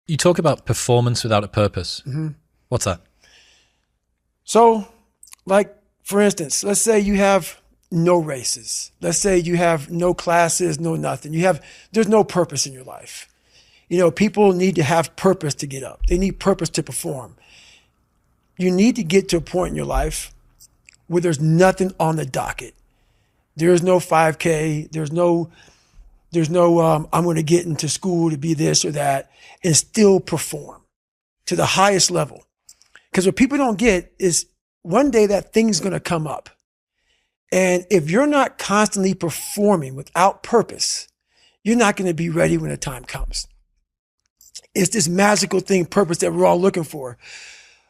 You talk about performance without a purpose. Mm-hmm. What's that? So, like, for instance, let's say you have no races. Let's say you have no classes, no nothing. There's no purpose in your life. You know, people need to have purpose to get up. They need purpose to perform. You need to get to a point in your life where there's nothing on the docket. There's no 5K. There's no I'm going to get into school to be this or that and still perform to the highest level. Because what people don't get is one day that thing's going to come up. And if you're not constantly performing without purpose, you're not going to be ready when the time comes. It's this magical thing, purpose, that we're all looking for.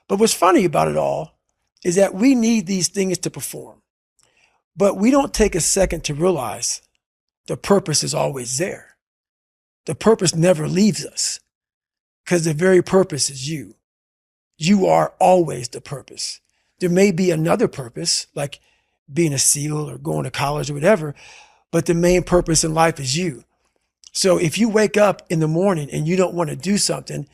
But what's funny about it all is that we need these things to perform. But we don't take a second to realize the purpose is always there. The purpose never leaves us because the very purpose is you. You are always the purpose. There may be another purpose, like being a SEAL or going to college or whatever, but the main purpose in life is you. So if you wake up in the morning and you don't want to do something,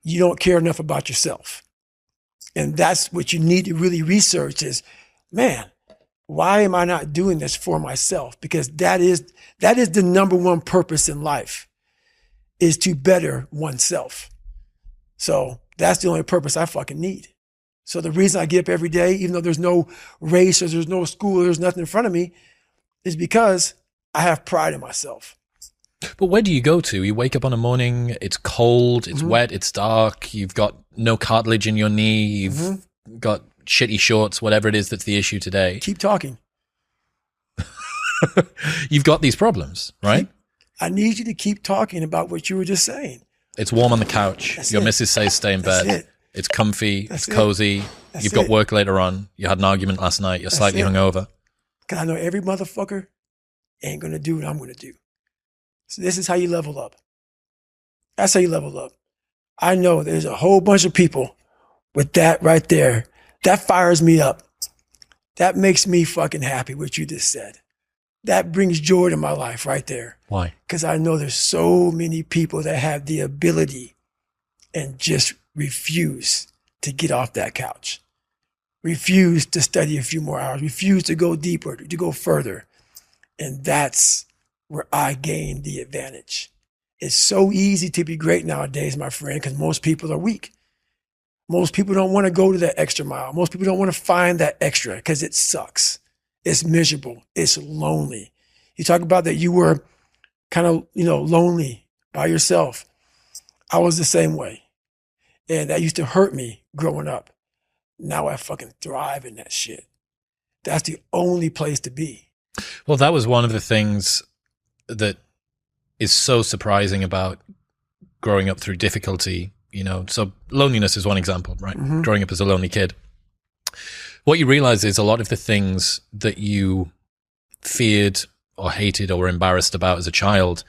you don't care enough about yourself. And that's what you need to really research is, man, why am I not doing this for myself? Because that is the number one purpose in life, is to better oneself. So that's the only purpose I fucking need. So the reason I get up every day, even though there's no race or there's no school, there's nothing in front of me, is because I have pride in myself. But where do you go to? You wake up on a morning, it's cold, it's wet, it's dark, you've got no cartilage in your knee, you've got shitty shorts, whatever it is that's the issue today. Keep talking. You've got these problems, right? I need you to keep talking about what you were just saying. It's warm on the couch. That's Your it. missus says stay in bed. That's it. It's comfy. That's it's cozy. That's You've got it. work later on. You had an argument last night. You're slightly it. hungover. Because I know every motherfucker ain't going to do what I'm going to do. So this is how you level up. That's how you level up. I know there's a whole bunch of people with that right there. That fires me up. That makes me fucking happy, what you just said. That brings joy to my life right there. Why? Because I know there's so many people that have the ability and just refuse to get off that couch. Refuse to study a few more hours. Refuse to go deeper, to go further. And that's where I gain the advantage. It's so easy to be great nowadays, my friend, because most people are weak. Most people don't want to go to that extra mile. Most people don't want to find that extra because it sucks. It's miserable. It's lonely. You talk about that you were kind of, lonely by yourself. I was the same way. And that used to hurt me growing up. Now I fucking thrive in that shit. That's the only place to be. Well, that was one of the things that is so surprising about growing up through difficulty, So loneliness is one example, right? Mm-hmm. Growing up as a lonely kid. What you realize is a lot of the things that you feared or hated or were embarrassed about as a child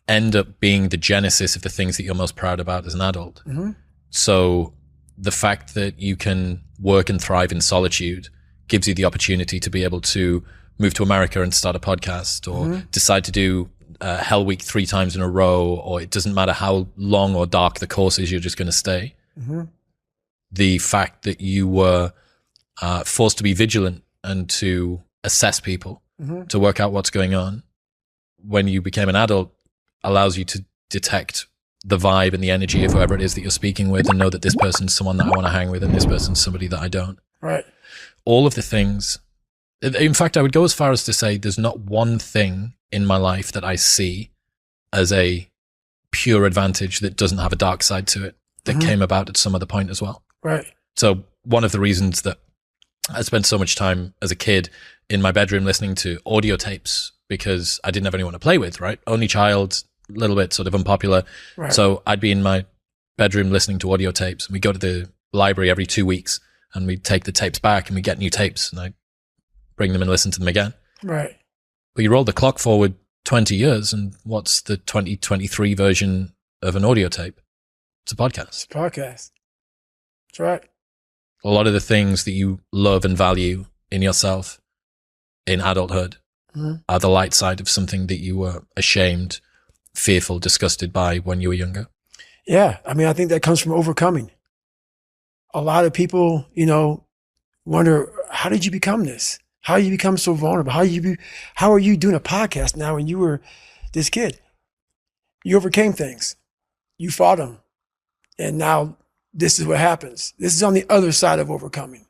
end up being the genesis of the things that you're most proud about as an adult. Mm-hmm. So the fact that you can work and thrive in solitude gives you the opportunity to be able to move to America and start a podcast, or decide to do Hell Week 3 times in a row, or it doesn't matter how long or dark the course is, you're just going to stay. Mm-hmm. The fact that you were forced to be vigilant and to assess people, to work out what's going on when you became an adult allows you to detect the vibe and the energy of whoever it is that you're speaking with and know that this person's someone that I want to hang with and this person's somebody that I don't. Right. All of the things. In fact, I would go as far as to say there's not one thing in my life that I see as a pure advantage that doesn't have a dark side to it that came about at some other point as well. Right. So one of the reasons that I spent so much time as a kid in my bedroom listening to audio tapes, because I didn't have anyone to play with, right? Only child, a little bit sort of unpopular. Right. So I'd be in my bedroom listening to audio tapes, and we go to the library every 2 weeks and we take the tapes back and we get new tapes and I bring them and listen to them again. Right. But you roll the clock forward 20 years and what's the 2023 version of an audio tape? It's a podcast. It's a podcast. That's right. A lot of the things that you love and value in yourself in adulthood are the light side of something that you were ashamed, fearful, disgusted by when you were younger. Yeah. I mean, I think that comes from overcoming. A lot of people, you know, wonder, how did you become this? How you become so vulnerable? How are you doing a podcast now when you were this kid? You overcame things. You fought them. And now this is what happens. This is on the other side of overcoming.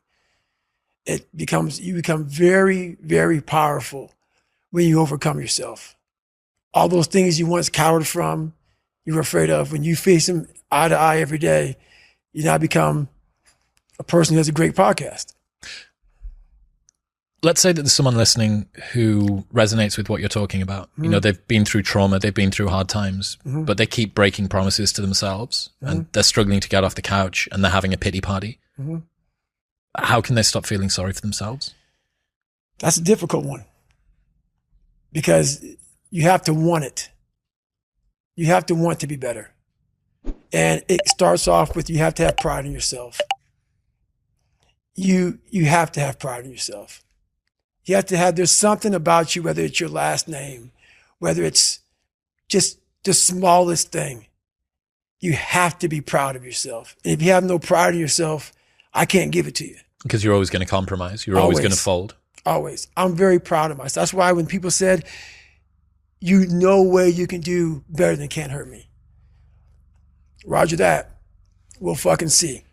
You become very, very powerful when you overcome yourself. All those things you once cowered from, you were afraid of, when you face them eye to eye every day, you now become a person who has a great podcast. Let's say that there's someone listening who resonates with what you're talking about. You know, they've been through trauma, they've been through hard times, but they keep breaking promises to themselves and they're struggling to get off the couch and they're having a pity party. How can they stop feeling sorry for themselves? That's a difficult one, because you have to want it. You have to want to be better. And it starts off with, you have to have pride in yourself. You have to have pride in yourself. You have to have, there's something about you, whether it's your last name, whether it's just the smallest thing. You have to be proud of yourself. And if you have no pride in yourself, I can't give it to you. Because you're always going to compromise. You're always going to fold. Always. I'm very proud of myself. That's why when people said, you no way you can do better than Can't Hurt Me. Roger that. We'll fucking see.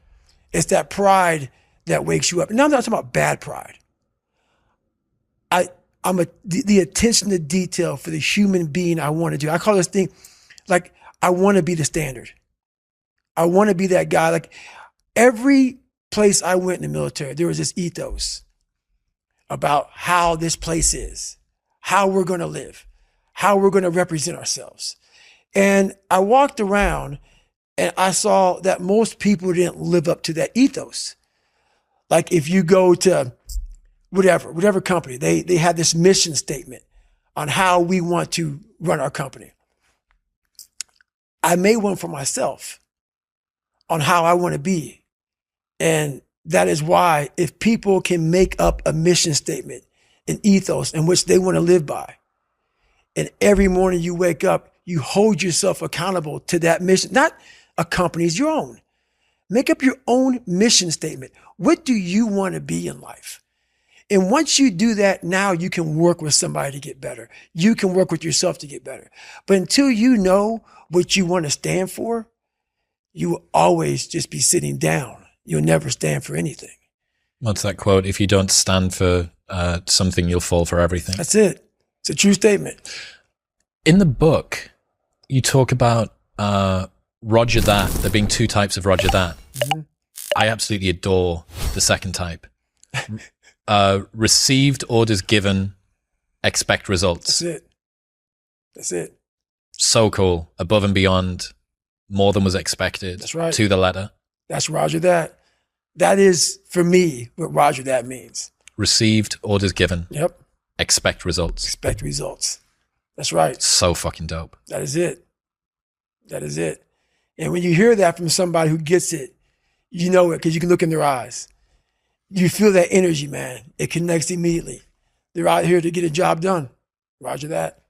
It's that pride that wakes you up. Now I'm not talking about bad pride. The attention to detail for the human being I want to do. I call this thing, like, I want to be the standard. I want to be that guy. Like, every place I went in the military, there was this ethos about how this place is, how we're going to live, how we're going to represent ourselves. And I walked around and I saw that most people didn't live up to that ethos. Like, if you go to whatever company, they had this mission statement on how we want to run our company. I made one for myself on how I want to be. And that is why, if people can make up a mission statement, an ethos in which they want to live by, and every morning you wake up, you hold yourself accountable to that mission, not a company's, your own. Make up your own mission statement. What do you want to be in life? And once you do that, now you can work with somebody to get better. You can work with yourself to get better. But until you know what you want to stand for, you will always just be sitting down. You'll never stand for anything. What's that quote? If you don't stand for something, you'll fall for everything. That's it. It's a true statement. In the book, you talk about Roger that, there being two types of Roger that. I absolutely adore the second type. Received, orders given, expect results. That's it. So cool. Above and beyond, more than was expected. That's right. To the letter. That's Roger that. That is, for me, what Roger that means. Received, orders given. Yep. Expect results. Expect results. That's right. So fucking dope. That is it. That is it. And when you hear that from somebody who gets it, you know it because you can look in their eyes. You feel that energy, man. It connects immediately. They're out here to get a job done. Roger that.